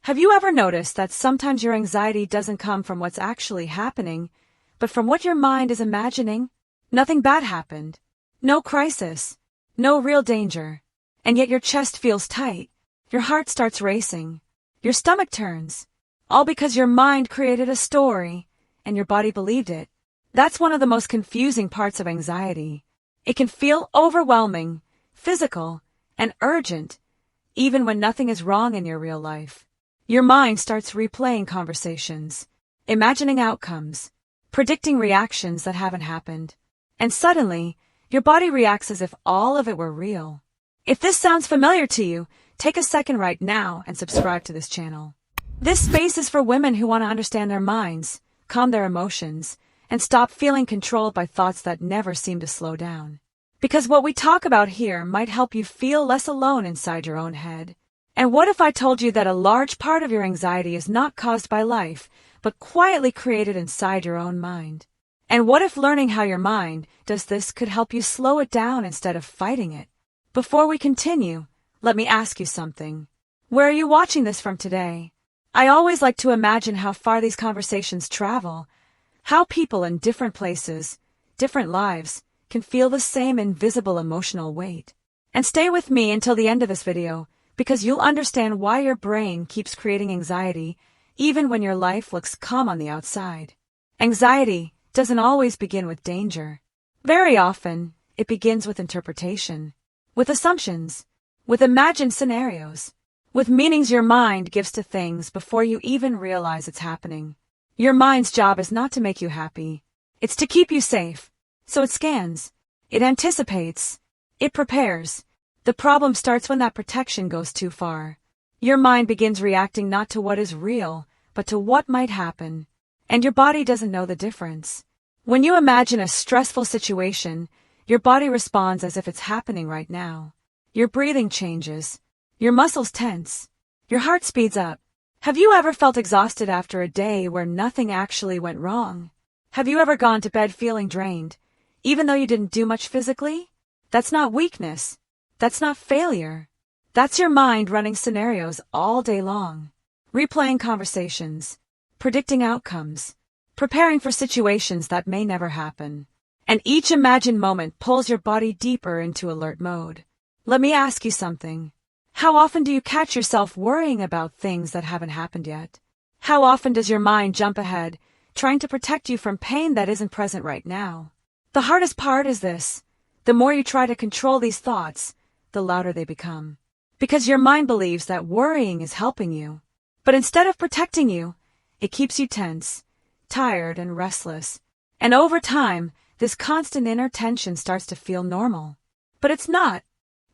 Have you ever noticed that sometimes your anxiety doesn't come from what's actually happening, but from what your mind is imagining? Nothing bad happened. No crisis. No real danger. And yet your chest feels tight. Your heart starts racing. Your stomach turns. All because your mind created a story, and your body believed it. That's one of the most confusing parts of anxiety. It can feel overwhelming, physical, and urgent, even when nothing is wrong in your real life. Your mind starts replaying conversations, imagining outcomes, predicting reactions that haven't happened. And suddenly, your body reacts as if all of it were real. If this sounds familiar to you, take a second right now and subscribe to this channel. This space is for women who want to understand their minds, calm their emotions, and stop feeling controlled by thoughts that never seem to slow down. Because what we talk about here might help you feel less alone inside your own head. And what if I told you that a large part of your anxiety is not caused by life, but quietly created inside your own mind? And what if learning how your mind does this could help you slow it down instead of fighting it? Before we continue, let me ask you something. Where are you watching this from today? I always like to imagine how far these conversations travel, how people in different places, different lives, can feel the same invisible emotional weight. And stay with me until the end of this video, because you'll understand why your brain keeps creating anxiety, even when your life looks calm on the outside. Anxiety doesn't always begin with danger. Very often, it begins with interpretation, with assumptions, with imagined scenarios, with meanings your mind gives to things before you even realize it's happening. Your mind's job is not to make you happy. It's to keep you safe. So it scans. It anticipates. It prepares. The problem starts when that protection goes too far. Your mind begins reacting not to what is real, but to what might happen. And your body doesn't know the difference. When you imagine a stressful situation, your body responds as if it's happening right now. Your breathing changes. Your muscles tense. Your heart speeds up. Have you ever felt exhausted after a day where nothing actually went wrong? Have you ever gone to bed feeling drained, even though you didn't do much physically? That's not weakness. That's not failure. That's your mind running scenarios all day long, replaying conversations, predicting outcomes, preparing for situations that may never happen. And each imagined moment pulls your body deeper into alert mode. Let me ask you something. How often do you catch yourself worrying about things that haven't happened yet? How often does your mind jump ahead, trying to protect you from pain that isn't present right now? The hardest part is this. The more you try to control these thoughts, the louder they become. Because your mind believes that worrying is helping you. But instead of protecting you, it keeps you tense, tired, and restless. And over time, this constant inner tension starts to feel normal. But it's not.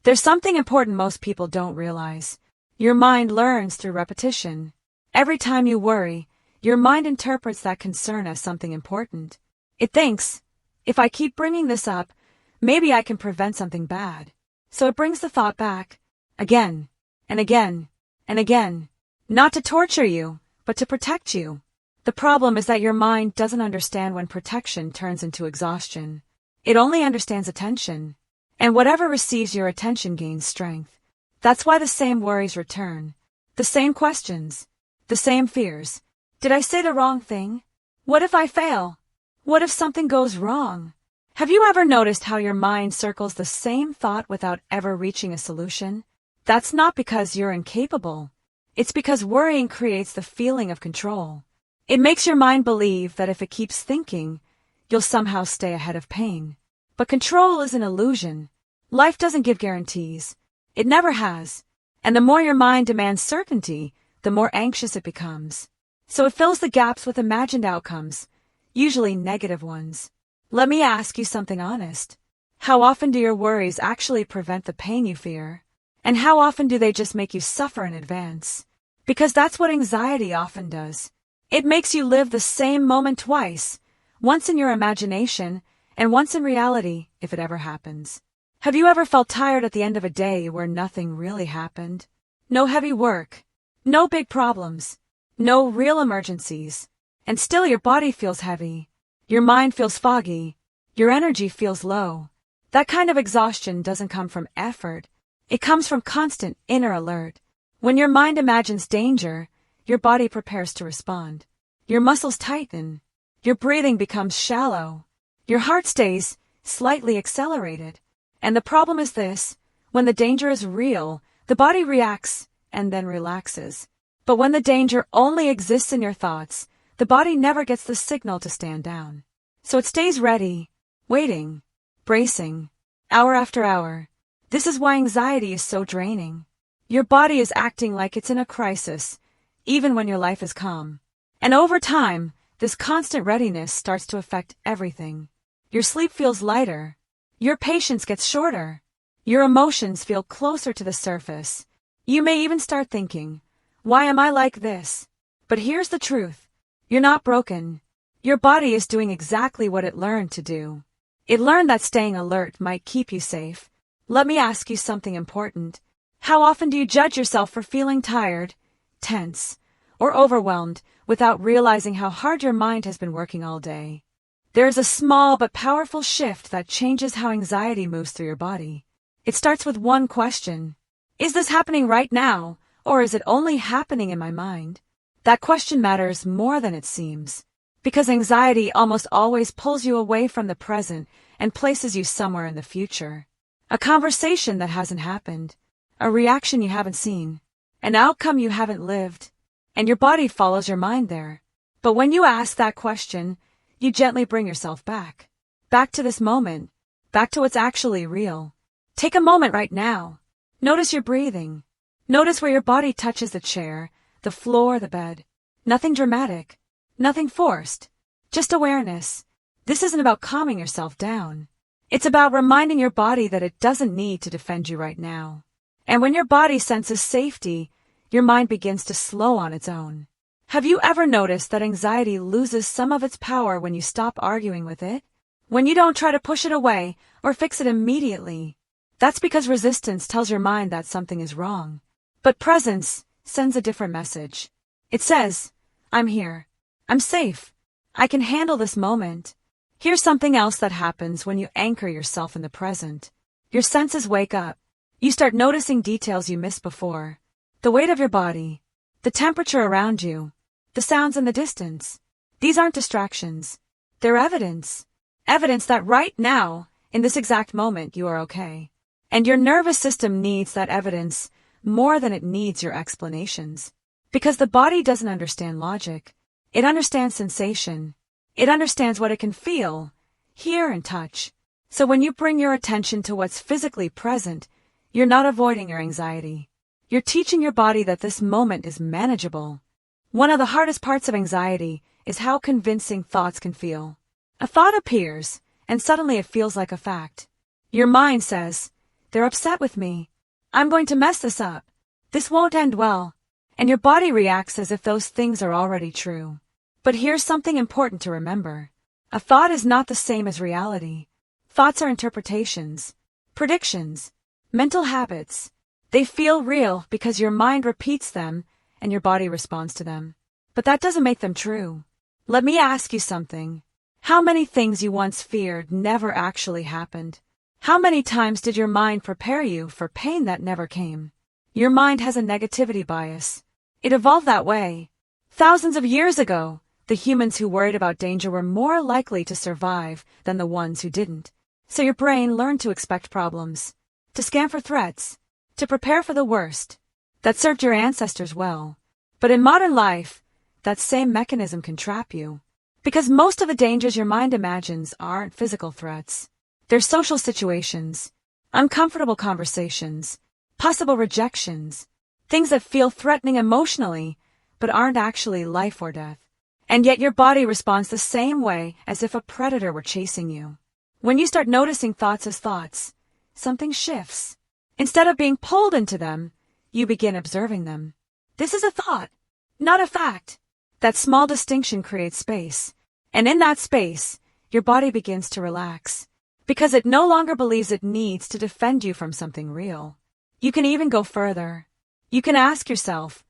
There's something important most people don't realize. Your mind learns through repetition. Every time you worry, your mind interprets that concern as something important. It thinks, if I keep bringing this up, maybe I can prevent something bad. So it brings the thought back, again, and again, and again. Not to torture you, but to protect you. The problem is that your mind doesn't understand when protection turns into exhaustion. It only understands attention. And whatever receives your attention gains strength. That's why the same worries return. The same questions. The same fears. Did I say the wrong thing? What if I fail? What if something goes wrong? Have you ever noticed how your mind circles the same thought without ever reaching a solution? That's not because you're incapable. It's because worrying creates the feeling of control. It makes your mind believe that if it keeps thinking, you'll somehow stay ahead of pain. But control is an illusion. Life doesn't give guarantees. It never has. And the more your mind demands certainty, the more anxious it becomes. So it fills the gaps with imagined outcomes, usually negative ones. Let me ask you something honest. How often do your worries actually prevent the pain you fear? And how often do they just make you suffer in advance? Because that's what anxiety often does. It makes you live the same moment twice, once in your imagination, and once in reality, if it ever happens. Have you ever felt tired at the end of a day where nothing really happened? No heavy work, no big problems, no real emergencies, and still your body feels heavy, your mind feels foggy, your energy feels low. That kind of exhaustion doesn't come from effort, it comes from constant inner alert. When your mind imagines danger, your body prepares to respond. Your muscles tighten. Your breathing becomes shallow. Your heart stays slightly accelerated. And the problem is this: when the danger is real, the body reacts and then relaxes. But when the danger only exists in your thoughts, the body never gets the signal to stand down. So it stays ready, waiting, bracing, hour after hour. This is why anxiety is so draining. Your body is acting like it's in a crisis, even when your life is calm. And over time, this constant readiness starts to affect everything. Your sleep feels lighter. Your patience gets shorter. Your emotions feel closer to the surface. You may even start thinking, why am I like this? But here's the truth. You're not broken. Your body is doing exactly what it learned to do. It learned that staying alert might keep you safe. Let me ask you something important. How often do you judge yourself for feeling tired, tense, or overwhelmed without realizing how hard your mind has been working all day? There is a small but powerful shift that changes how anxiety moves through your body. It starts with one question. Is this happening right now, or is it only happening in my mind? That question matters more than it seems, because anxiety almost always pulls you away from the present and places you somewhere in the future. A conversation that hasn't happened, a reaction you haven't seen, an outcome you haven't lived, and your body follows your mind there. But when you ask that question, you gently bring yourself back to this moment, back to what's actually real. Take a moment right now. Notice your breathing. Notice where your body touches the chair, the floor, the bed. Nothing dramatic, nothing forced, just awareness. This isn't about calming yourself down. It's about reminding your body that it doesn't need to defend you right now. And when your body senses safety, your mind begins to slow on its own. Have you ever noticed that anxiety loses some of its power when you stop arguing with it? When you don't try to push it away or fix it immediately? That's because resistance tells your mind that something is wrong. But presence sends a different message. It says, I'm here. I'm safe. I can handle this moment. Here's something else that happens when you anchor yourself in the present. Your senses wake up. You start noticing details you missed before. The weight of your body, the temperature around you, the sounds in the distance. These aren't distractions. They're evidence. Evidence that right now, in this exact moment, you are okay. And your nervous system needs that evidence more than it needs your explanations. Because the body doesn't understand logic. It understands sensation. It understands what it can feel, hear, and touch. So when you bring your attention to what's physically present, you're not avoiding your anxiety. You're teaching your body that this moment is manageable. One of the hardest parts of anxiety is how convincing thoughts can feel. A thought appears, and suddenly it feels like a fact. Your mind says, they're upset with me. I'm going to mess this up. This won't end well. And your body reacts as if those things are already true. But here's something important to remember. A thought is not the same as reality. Thoughts are interpretations, predictions, mental habits. They feel real because your mind repeats them and your body responds to them. But that doesn't make them true. Let me ask you something. How many things you once feared never actually happened? How many times did your mind prepare you for pain that never came? Your mind has a negativity bias. It evolved that way. Thousands of years ago, the humans who worried about danger were more likely to survive than the ones who didn't. So your brain learned to expect problems, to scan for threats, to prepare for the worst. That served your ancestors well. But in modern life, that same mechanism can trap you. Because most of the dangers your mind imagines aren't physical threats. They're social situations, uncomfortable conversations, possible rejections, things that feel threatening emotionally, but aren't actually life or death. And yet your body responds the same way as if a predator were chasing you. When you start noticing thoughts as thoughts, something shifts. Instead of being pulled into them, you begin observing them. This is a thought, not a fact. That small distinction creates space. And in that space, your body begins to relax. Because it no longer believes it needs to defend you from something real. You can even go further. You can ask yourself,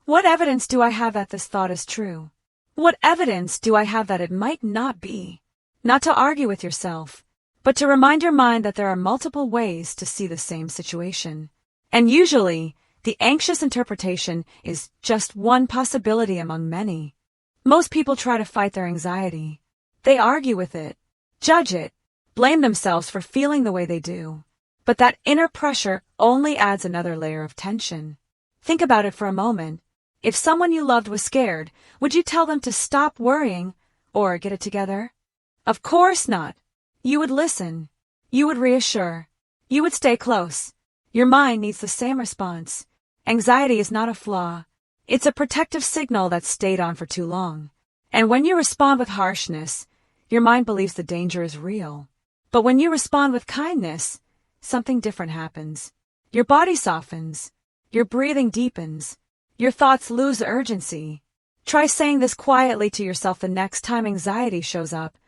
what evidence do I have that this thought is true? What evidence do I have that it might not be? Not to argue with yourself, but to remind your mind that there are multiple ways to see the same situation. And usually, The anxious interpretation is just one possibility among many. Most people try to fight their anxiety. They argue with it, judge it, blame themselves for feeling the way they do. But that inner pressure only adds another layer of tension. Think about it for a moment. If someone you loved was scared, would you tell them to stop worrying or get it together? Of course not. You would listen. You would reassure. You would stay close. Your mind needs the same response. Anxiety is not a flaw. It's a protective signal that's stayed on for too long. And when you respond with harshness, your mind believes the danger is real. But when you respond with kindness, something different happens. Your body softens. Your breathing deepens. Your thoughts lose urgency. Try saying this quietly to yourself the next time anxiety shows up.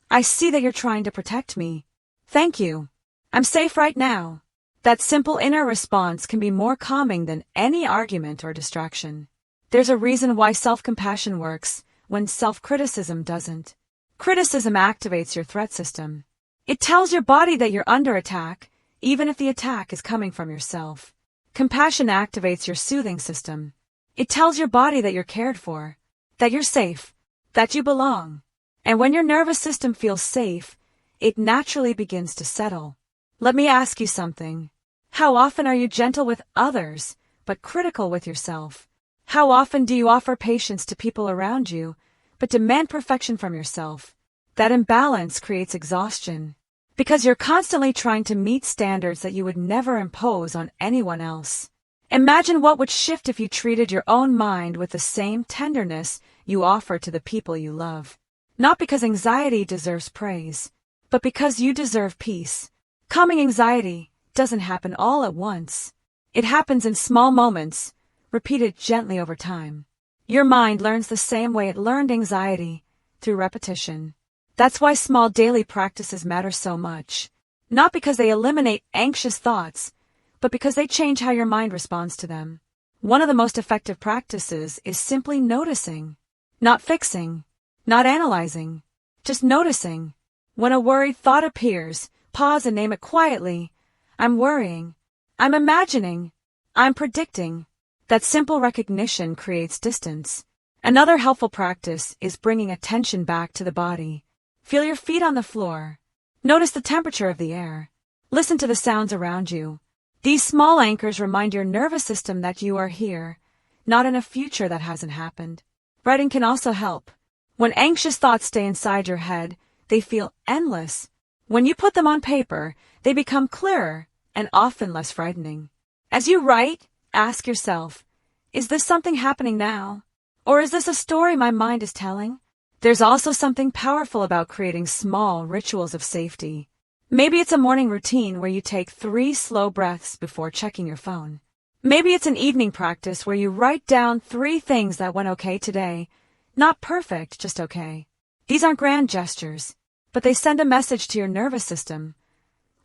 I see that you're trying to protect me. Thank you. I'm safe right now. That simple inner response can be more calming than any argument or distraction. There's a reason why self-compassion works when self-criticism doesn't. Criticism activates your threat system. It tells your body that you're under attack, even if the attack is coming from yourself. Compassion activates your soothing system. It tells your body that you're cared for, that you're safe, that you belong. And when your nervous system feels safe, it naturally begins to settle. Let me ask you something. How often are you gentle with others, but critical with yourself? How often do you offer patience to people around you, but demand perfection from yourself? That imbalance creates exhaustion, because you're constantly trying to meet standards that you would never impose on anyone else. Imagine what would shift if you treated your own mind with the same tenderness you offer to the people you love. Not because anxiety deserves praise, but because you deserve peace. Calming anxiety doesn't happen all at once. It happens in small moments, repeated gently over time. Your mind learns the same way it learned anxiety, through repetition. That's why small daily practices matter so much. Not because they eliminate anxious thoughts, but because they change how your mind responds to them. One of the most effective practices is simply noticing. Not fixing, not analyzing, just noticing. When a worried thought appears, pause and name it quietly. I'm worrying. I'm imagining. I'm predicting. That simple recognition creates distance. Another helpful practice is bringing attention back to the body. Feel your feet on the floor. Notice the temperature of the air. Listen to the sounds around you. These small anchors remind your nervous system that you are here, not in a future that hasn't happened. Writing can also help. When anxious thoughts stay inside your head, they feel endless. When you put them on paper, they become clearer and often less frightening. As you write, ask yourself, is this something happening now? Or is this a story my mind is telling? There's also something powerful about creating small rituals of safety. Maybe it's a morning routine where you take 3 slow breaths before checking your phone. Maybe it's an evening practice where you write down 3 things that went okay today. Not perfect, just okay. These aren't grand gestures, but they send a message to your nervous system.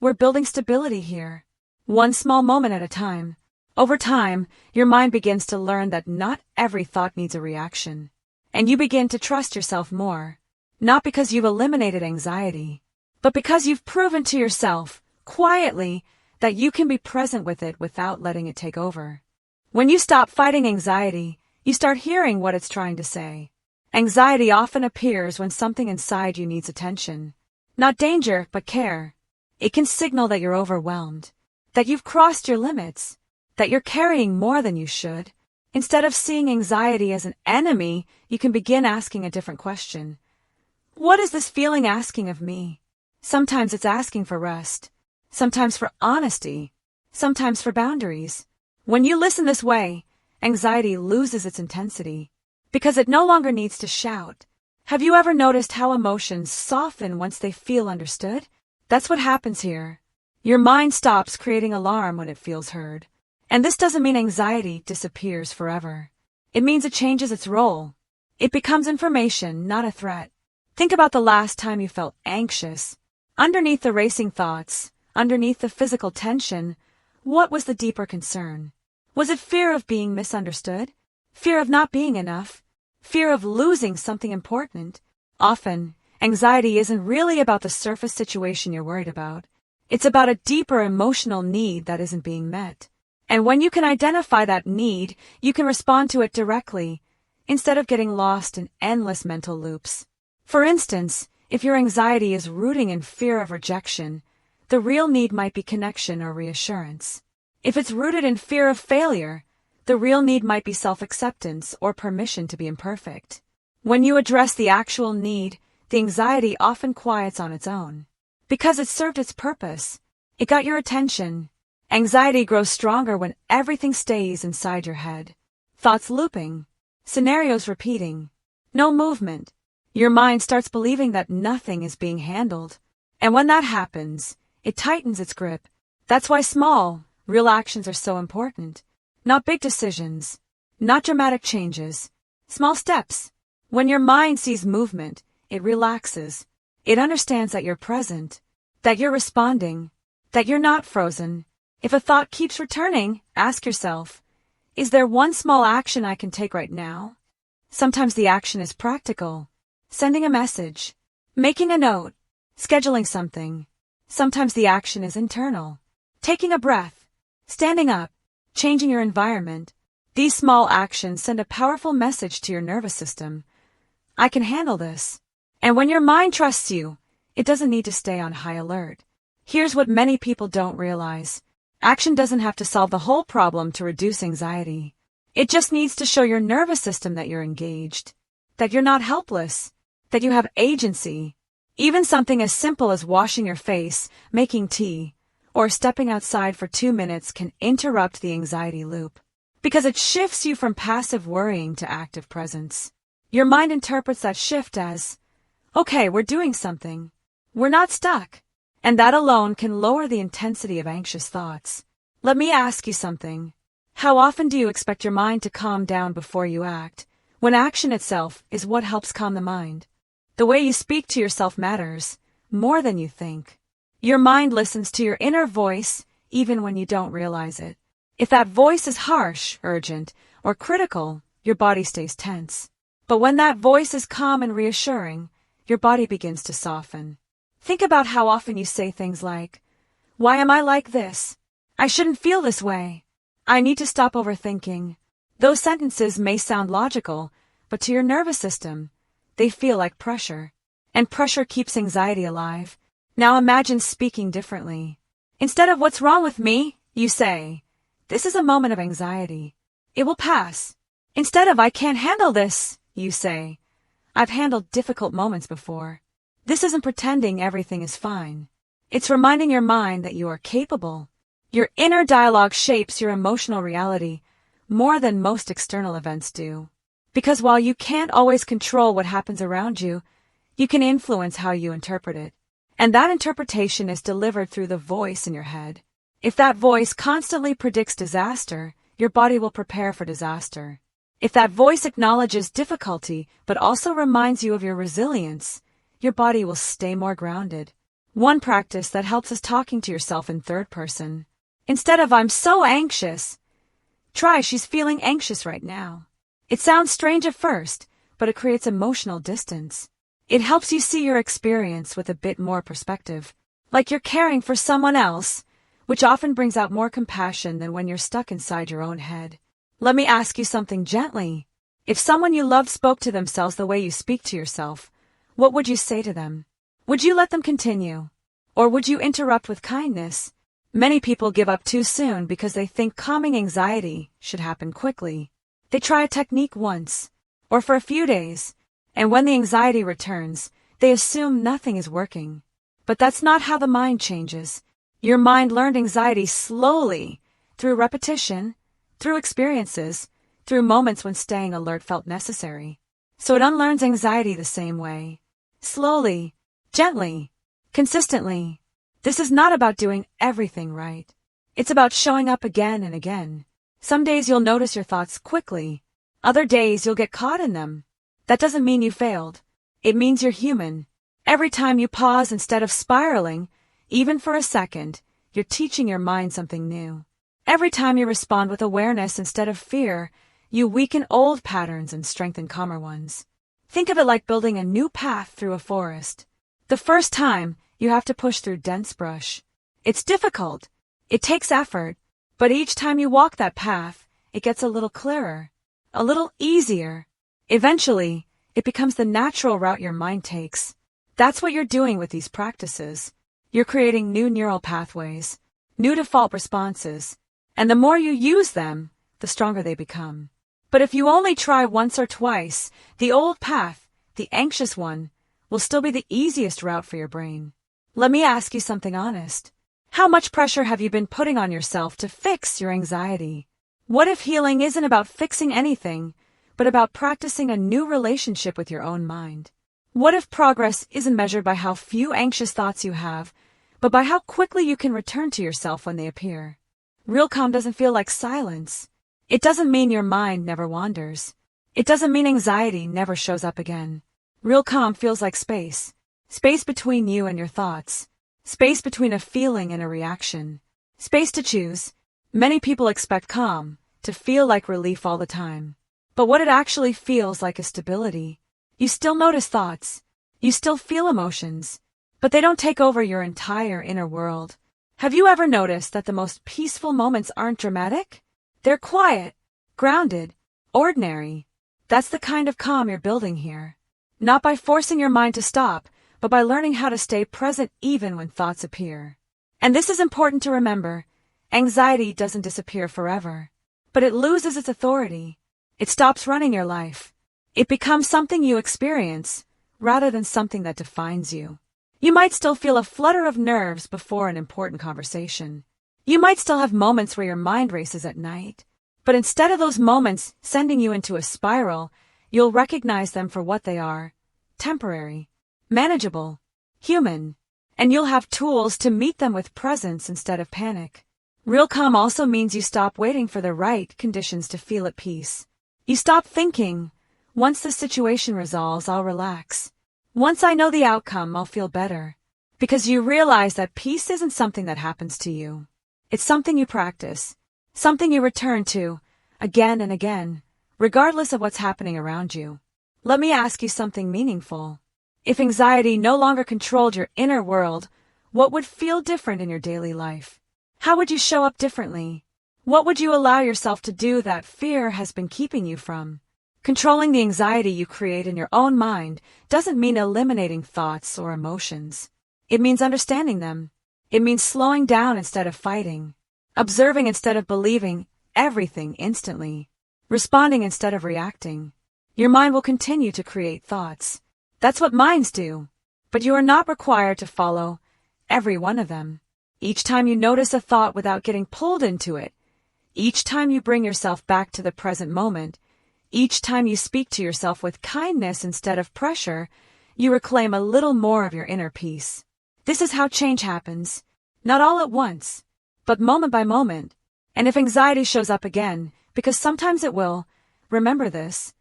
We're building stability here, one small moment at a time. Over time, your mind begins to learn that not every thought needs a reaction, and you begin to trust yourself more, not because you've eliminated anxiety, but because you've proven to yourself, quietly, that you can be present with it without letting it take over. When you stop fighting anxiety, you start hearing what it's trying to say. Anxiety often appears when something inside you needs attention. Not danger, but care. It can signal that you're overwhelmed, that you've crossed your limits, that you're carrying more than you should. Instead of seeing anxiety as an enemy, you can begin asking a different question. What is this feeling asking of me? Sometimes it's asking for rest, sometimes for honesty, sometimes for boundaries. When you listen this way, anxiety loses its intensity, because it no longer needs to shout. Have you ever noticed how emotions soften once they feel understood? That's what happens here. Your mind stops creating alarm when it feels heard. And this doesn't mean anxiety disappears forever. It means it changes its role. It becomes information, not a threat. Think about the last time you felt anxious. Underneath the racing thoughts, underneath the physical tension, what was the deeper concern? Was it fear of being misunderstood? Fear of not being enough? Fear of losing something important? Often, anxiety isn't really about the surface situation you're worried about. It's about a deeper emotional need that isn't being met. And when you can identify that need, you can respond to it directly, instead of getting lost in endless mental loops. For instance, if your anxiety is rooting in fear of rejection, the real need might be connection or reassurance. If it's rooted in fear of failure, the real need might be self-acceptance or permission to be imperfect. When you address the actual need, the anxiety often quiets on its own. Because it served its purpose. It got your attention. Anxiety grows stronger when everything stays inside your head. Thoughts looping. Scenarios repeating. No movement. Your mind starts believing that nothing is being handled. And when that happens, it tightens its grip. That's why small, real actions are so important. Not big decisions. Not dramatic changes. Small steps. When your mind sees movement, it relaxes. It understands that you're present, that you're responding, that you're not frozen. If a thought keeps returning, ask yourself, is there one small action I can take right now? Sometimes the action is practical. Sending a message, making a note, scheduling something. Sometimes the action is internal. Taking a breath, standing up, changing your environment. These small actions send a powerful message to your nervous system. I can handle this. And when your mind trusts you, it doesn't need to stay on high alert. Here's what many people don't realize. Action doesn't have to solve the whole problem to reduce anxiety. It just needs to show your nervous system that you're engaged, that you're not helpless, that you have agency. Even something as simple as washing your face, making tea, or stepping outside for 2 minutes can interrupt the anxiety loop. Because it shifts you from passive worrying to active presence. Your mind interprets that shift as, okay, we're doing something. We're not stuck. And that alone can lower the intensity of anxious thoughts. Let me ask you something. How often do you expect your mind to calm down before you act, when action itself is what helps calm the mind? The way you speak to yourself matters, more than you think. Your mind listens to your inner voice, even when you don't realize it. If that voice is harsh, urgent, or critical, your body stays tense. But when that voice is calm and reassuring, your body begins to soften. Think about how often you say things like, why am I like this? I shouldn't feel this way. I need to stop overthinking. Those sentences may sound logical, but to your nervous system, they feel like pressure. And pressure keeps anxiety alive. Now imagine speaking differently. Instead of what's wrong with me, you say, this is a moment of anxiety. It will pass. Instead of I can't handle this, you say, I've handled difficult moments before. This isn't pretending everything is fine. It's reminding your mind that you are capable. Your inner dialogue shapes your emotional reality more than most external events do. Because while you can't always control what happens around you, you can influence how you interpret it. And that interpretation is delivered through the voice in your head. If that voice constantly predicts disaster, your body will prepare for disaster. If that voice acknowledges difficulty but also reminds you of your resilience, your body will stay more grounded. One practice that helps is talking to yourself in third person. Instead of I'm so anxious, try she's feeling anxious right now. It sounds strange at first, but it creates emotional distance. It helps you see your experience with a bit more perspective, like you're caring for someone else, which often brings out more compassion than when you're stuck inside your own head. Let me ask you something gently. If someone you love spoke to themselves the way you speak to yourself, what would you say to them? Would you let them continue? Or would you interrupt with kindness? Many people give up too soon because they think calming anxiety should happen quickly. They try a technique once, or for a few days, and when the anxiety returns, they assume nothing is working. But that's not how the mind changes. Your mind learned anxiety slowly, through repetition, through experiences, through moments when staying alert felt necessary. So it unlearns anxiety the same way. Slowly, gently, consistently. This is not about doing everything right. It's about showing up again and again. Some days you'll notice your thoughts quickly. Other days you'll get caught in them. That doesn't mean you failed. It means you're human. Every time you pause instead of spiraling, even for a second, you're teaching your mind something new. Every time you respond with awareness instead of fear, you weaken old patterns and strengthen calmer ones. Think of it like building a new path through a forest. The first time, you have to push through dense brush. It's difficult. It takes effort. But each time you walk that path, it gets a little clearer, a little easier. Eventually, it becomes the natural route your mind takes. That's what you're doing with these practices. You're creating new neural pathways, new default responses, and the more you use them, the stronger they become. But if you only try once or twice, the old path, the anxious one, will still be the easiest route for your brain. Let me ask you something honest. How much pressure have you been putting on yourself to fix your anxiety? What if healing isn't about fixing anything, but about practicing a new relationship with your own mind? What if progress isn't measured by how few anxious thoughts you have, but by how quickly you can return to yourself when they appear? Real calm doesn't feel like silence. It doesn't mean your mind never wanders. It doesn't mean anxiety never shows up again. Real calm feels like space. Space between you and your thoughts. Space between a feeling and a reaction. Space to choose. Many people expect calm to feel like relief all the time. But what it actually feels like is stability. You still notice thoughts. You still feel emotions. But they don't take over your entire inner world. Have you ever noticed that the most peaceful moments aren't dramatic? They're quiet, grounded, ordinary. That's the kind of calm you're building here. Not by forcing your mind to stop, but by learning how to stay present even when thoughts appear. And this is important to remember. Anxiety doesn't disappear forever, but it loses its authority. It stops running your life. It becomes something you experience, rather than something that defines you. You might still feel a flutter of nerves before an important conversation. You might still have moments where your mind races at night. But instead of those moments sending you into a spiral, you'll recognize them for what they are: temporary, manageable, human. And you'll have tools to meet them with presence instead of panic. Real calm also means you stop waiting for the right conditions to feel at peace. You stop thinking, once the situation resolves, I'll relax. Once I know the outcome, I'll feel better. Because you realize that peace isn't something that happens to you. It's something you practice. Something you return to, again and again, regardless of what's happening around you. Let me ask you something meaningful. If anxiety no longer controlled your inner world, what would feel different in your daily life? How would you show up differently? What would you allow yourself to do that fear has been keeping you from? Controlling the anxiety you create in your own mind doesn't mean eliminating thoughts or emotions. It means understanding them. It means slowing down instead of fighting, observing instead of believing everything instantly, responding instead of reacting. Your mind will continue to create thoughts. That's what minds do. But you are not required to follow every one of them. Each time you notice a thought without getting pulled into it, each time you bring yourself back to the present moment, each time you speak to yourself with kindness instead of pressure, you reclaim a little more of your inner peace. This is how change happens. Not all at once, but moment by moment. And if anxiety shows up again, because sometimes it will, remember this.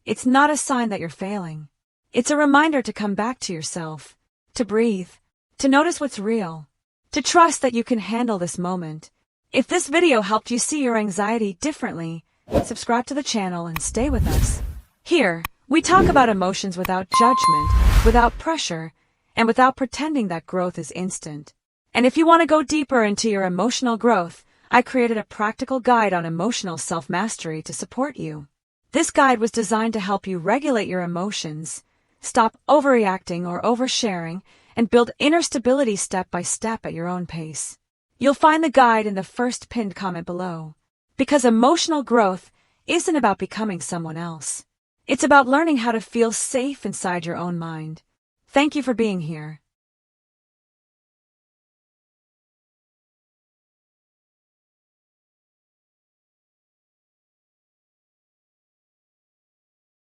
It's not a sign that you're failing. It's a reminder to come back to yourself, to breathe, to notice what's real, to trust that you can handle this moment. If this video helped you see your anxiety differently, subscribe to the channel and stay with us. Here, we talk about emotions without judgment, without pressure, and without pretending that growth is instant. And if you want to go deeper into your emotional growth, I created a practical guide on emotional self-mastery to support you. This guide was designed to help you regulate your emotions, stop overreacting or oversharing, and build inner stability step by step at your own pace. You'll find the guide in the first pinned comment below. Because emotional growth isn't about becoming someone else. It's about learning how to feel safe inside your own mind. Thank you for being here.